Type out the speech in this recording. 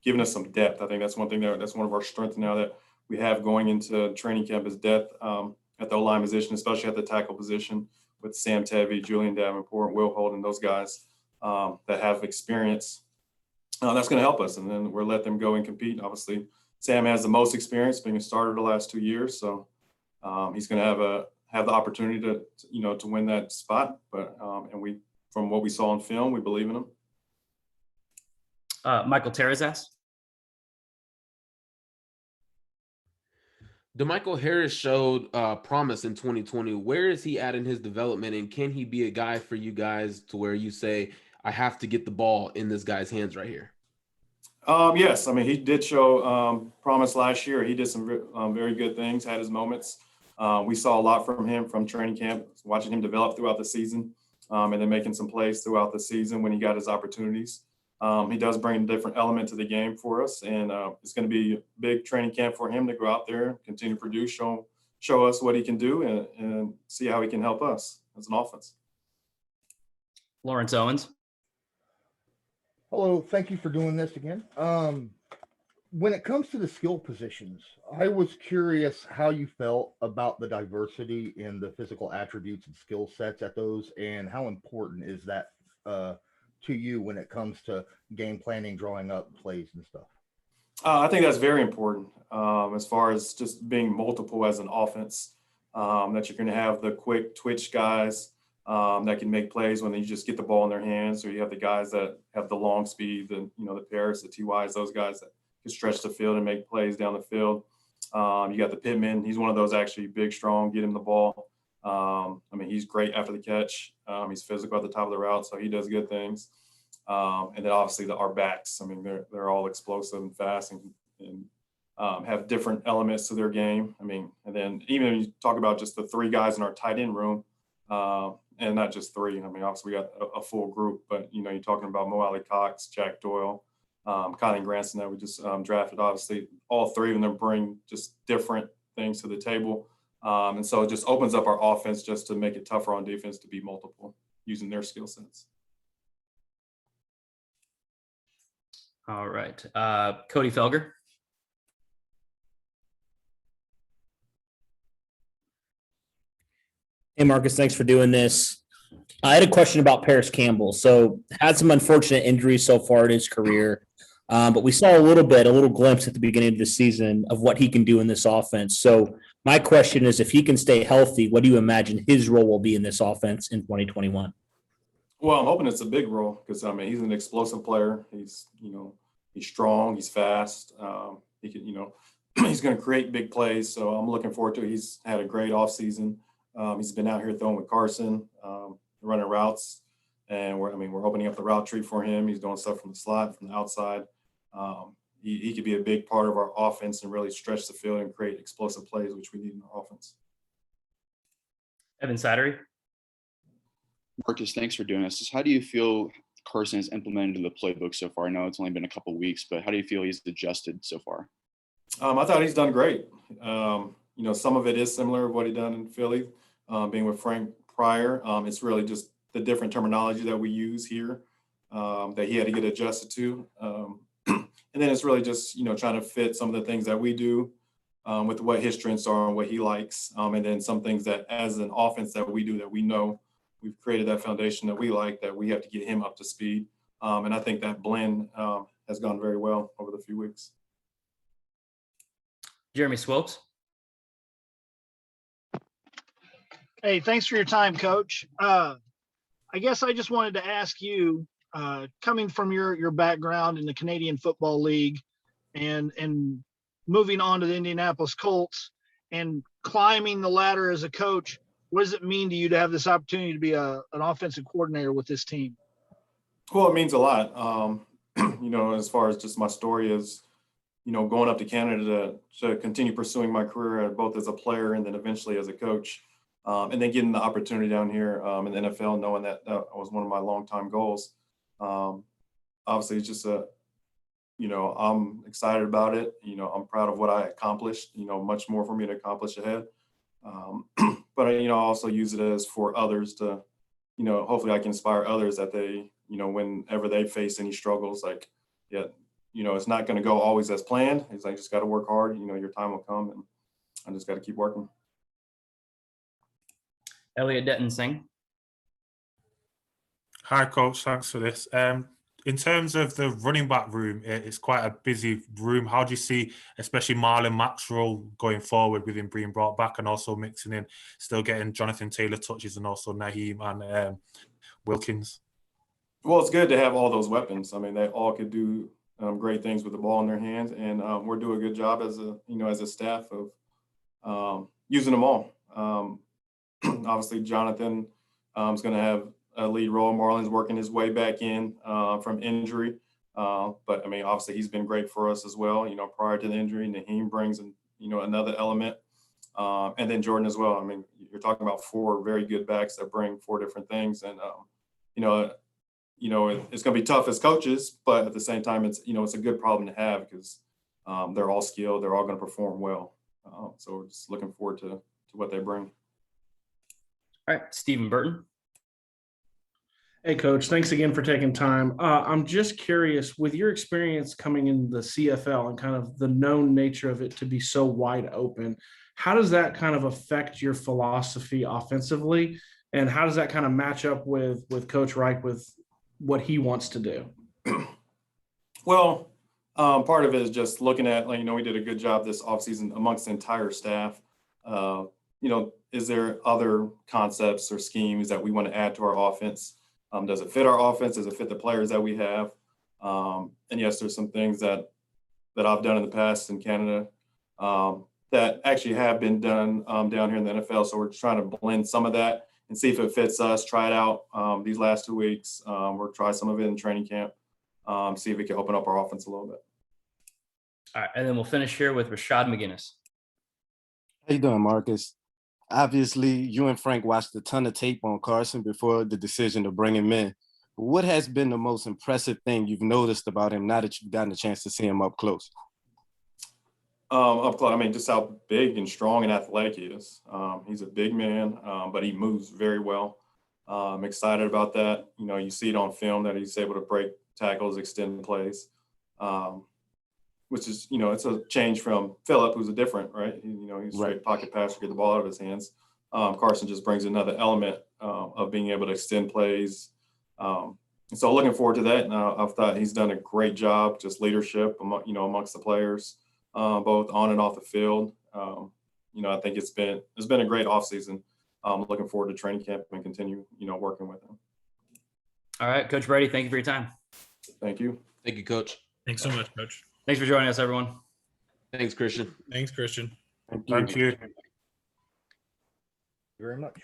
giving us some depth. I think that's one thing that's one of our strengths now that we have going into training camp is depth at the O-line position, especially at the tackle position with Sam Tevy, Julian Davenport, Will Holden, those guys that have experience. That's going to help us, and then we'll let them go and compete. Obviously, Sam has the most experience, being a starter the last 2 years, so he's going to have the opportunity to win that spot. But and we, from what we saw on film, we believe in him. Michael Terrazas. DeMichael Harris showed promise in 2020. Where is he at in his development, and can he be a guy for you guys to where you say, I have to get the ball in this guy's hands right here? Yes. I mean, he did show promise last year. He did some very good things, had his moments. We saw a lot from him from training camp, watching him develop throughout the season, and then making some plays throughout the season when he got his opportunities. He does bring a different element to the game for us, and it's going to be a big training camp for him to go out there, continue to produce, show us what he can do, and see how he can help us as an offense. Lawrence Owens. Hello, thank you for doing this again. When it comes to the skill positions, I was curious how you felt about the diversity in the physical attributes and skill sets at those, and how important is that to you when it comes to game planning, drawing up plays and stuff? I think that's very important as far as just being multiple as an offense, that you're going to have the quick twitch guys that can make plays when you just get the ball in their hands, or you have the guys that have the long speed, the Paris, the TYs, those guys that can stretch the field and make plays down the field. You got the Pittman. He's one of those actually big, strong, get him the ball. I mean, he's great after the catch. He's physical at the top of the route, so he does good things. And then obviously our backs. I mean, they're all explosive and fast and have different elements to their game. I mean, and then even when you talk about just the three guys in our tight end room, and not just three. I mean, obviously we got a full group, but you're talking about Mo Alley Cox, Jack Doyle, Colin Granson that we just drafted. Obviously, all three of them bring just different things to the table. And so it just opens up our offense just to make it tougher on defense to be multiple using their skill sets. All right. Cody Felger. Hey, Marcus, thanks for doing this. I had a question about Paris Campbell. So had some unfortunate injuries so far in his career, but we saw a little glimpse at the beginning of the season of what he can do in this offense. So my question is, if he can stay healthy, what do you imagine his role will be in this offense in 2021? Well, I'm hoping it's a big role because, I mean, he's an explosive player. He's, he's strong, he's fast. He can, he's going to create big plays. So I'm looking forward to it. He's had a great offseason. He's been out here throwing with Carson, running routes, and we're opening up the route tree for him. He's doing stuff from the slot, from the outside. He could be a big part of our offense and really stretch the field and create explosive plays, which we need in our offense. Evan Sidery. Marcus, thanks for doing this. Just how do you feel Carson has implemented the playbook so far? I know it's only been a couple of weeks, but how do you feel he's adjusted so far? I thought he's done great. Some of it is similar to what he done in Philly, being with Frank prior. It's really just the different terminology that we use here that he had to get adjusted to. And then it's really just, trying to fit some of the things that we do with what his strengths are and what he likes. And then some things that as an offense that we do that we know we've created that foundation that we like, that we have to get him up to speed. And I think that blend has gone very well over the few weeks. Jeremy Swopes. Hey, thanks for your time, Coach. I guess I just wanted to ask you, coming from your background in the Canadian Football League and moving on to the Indianapolis Colts and climbing the ladder as a coach, what does it mean to you to have this opportunity to be an offensive coordinator with this team? Well, it means a lot. As far as just my story is, going up to Canada to continue pursuing my career both as a player and then eventually as a coach. And then getting the opportunity down here in the NFL, knowing that was one of my longtime goals. Obviously, it's just I'm excited about it. I'm proud of what I accomplished, much more for me to accomplish ahead. But I also use it as for others to, hopefully I can inspire others that they, whenever they face any struggles, it's not going to go always as planned. He's like, just got to work hard. Your time will come, and I just got to keep working. Elliot Denton Singh. Hi, Coach. Thanks for this. In terms of the running back room, it's quite a busy room. How do you see, especially Marlon Mack's role going forward with him being brought back and also mixing in, still getting Jonathan Taylor touches and also Naheem and Wilkins? Well, it's good to have all those weapons. I mean, they all could do great things with the ball in their hands, and we're doing a good job as a staff of using them all. Obviously, Jonathan is going to have a lead role. Marlon's working his way back in from injury, but I mean, obviously, he's been great for us as well. Prior to the injury, Naheem brings another element, and then Jordan as well. I mean, you're talking about 4 very good backs that bring 4 different things, and it's going to be tough as coaches, but at the same time, it's a good problem to have because they're all skilled. They're all going to perform well. So we're just looking forward to what they bring. All right, Stephen Burton. Hey, Coach, thanks again for taking time. I'm just curious, with your experience coming in the CFL and kind of the known nature of it to be so wide open, how does that kind of affect your philosophy offensively? And how does that kind of match up with Coach Reich with what he wants to do? Well, part of it is just looking at, we did a good job this offseason amongst the entire staff. Is there other concepts or schemes that we want to add to our offense? Does it fit our offense? Does it fit the players that we have? And yes, there's some things that I've done in the past in Canada that actually have been done down here in the NFL. So we're trying to blend some of that and see if it fits us, try it out these last 2 weeks, or try some of it in training camp, see if we can open up our offense a little bit. All right, and then we'll finish here with Rashad McGinnis. How you doing, Marcus? Obviously, you and Frank watched a ton of tape on Carson before the decision to bring him in. What has been the most impressive thing you've noticed about him now that you've gotten a chance to see him up close? Up close, I mean, just how big and strong and athletic he is. He's a big man, but he moves very well. I'm excited about that. You see it on film that he's able to break tackles, extend plays, which is, it's a change from Phillip, who's a different, right? He's a straight pocket passer, get the ball out of his hands. Carson just brings another element of being able to extend plays. And so looking forward to that. And I've thought he's done a great job, just leadership, amongst the players, both on and off the field. I think it's been a great offseason. Looking forward to training camp and continue, working with him. All right, Coach Brady, thank you for your time. Thank you. Thank you, Coach. Thanks so much, Coach. Thanks for joining us, everyone. Thanks, Christian. Thanks, Christian. Thank you. Thank you. Very much.